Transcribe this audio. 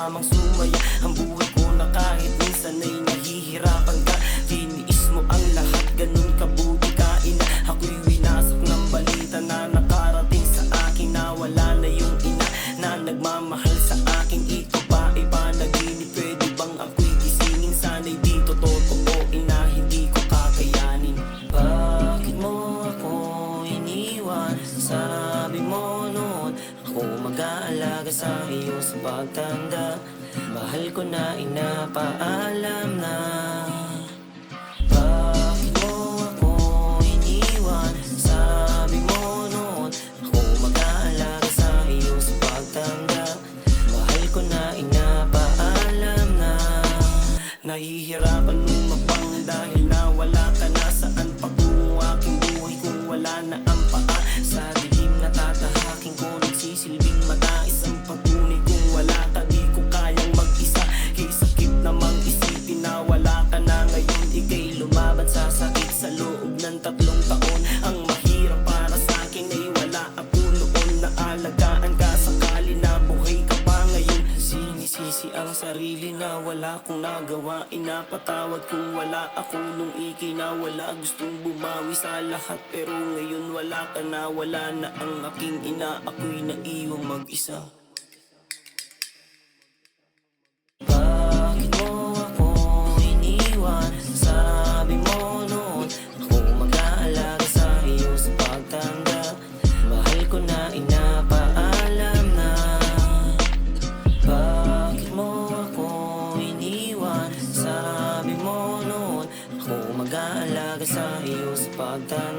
lamang sumaya ang buhay ko na kahit minsan ay nahihirapan ka. Tiniis mo ang lahat, ganun kabuti ka ina. Ako'y winasak ng balita na nakarating sa akin na wala na yung ina na nagmamahal sa akin. Ito pa ay panaginip, pwede bang ako'y gisingin? Sana'y di totoo ina, hindi ko kakayanin. Bakit mo ako iniwan? Sabi mo noon ako mag-aalaga sa iyo sa pagtanda. Mahal ko na ina, paalam na. Bakit mo ako iniwan? Sabi mo noon ako mag-aalaga sa iyo sa pagtanda. Mahal ko na ina, paalam na. Nahihirapan lumapang dahil nawala ka na. Saan patungo aking buhay kung wala na ang paa? Sa dilim na tatahakin ko nagsisilbing mata. Isang patunay kung wala ka di ko kayang mag-isa. Kay sakit namang isipin na wala ka na ngayon. Ika'y lumaban sa sakit sa loob ng 3 taon. Ang mahirap para sa akin ay wala ako noon. Naalagaan ka sakali na buhay ka pa ngayon. Sinisisi ang sarili na wala kong nagawa. Inapatawad kung wala ako nung ikinawala. Gustong bumawi sa lahat pero ngayon wala ka na. Wala na ang aking ina, ako'y naiwang mag-isa. Bakit mo ako iniwan? Sabi mo noon ako mag-aalaga sa iyo sa pagtanda. Mahal ko na ina, paalam na. Bakit mo ako iniwan? Sabi mo noon ako mag-aalaga sa iyo sa pagtanda.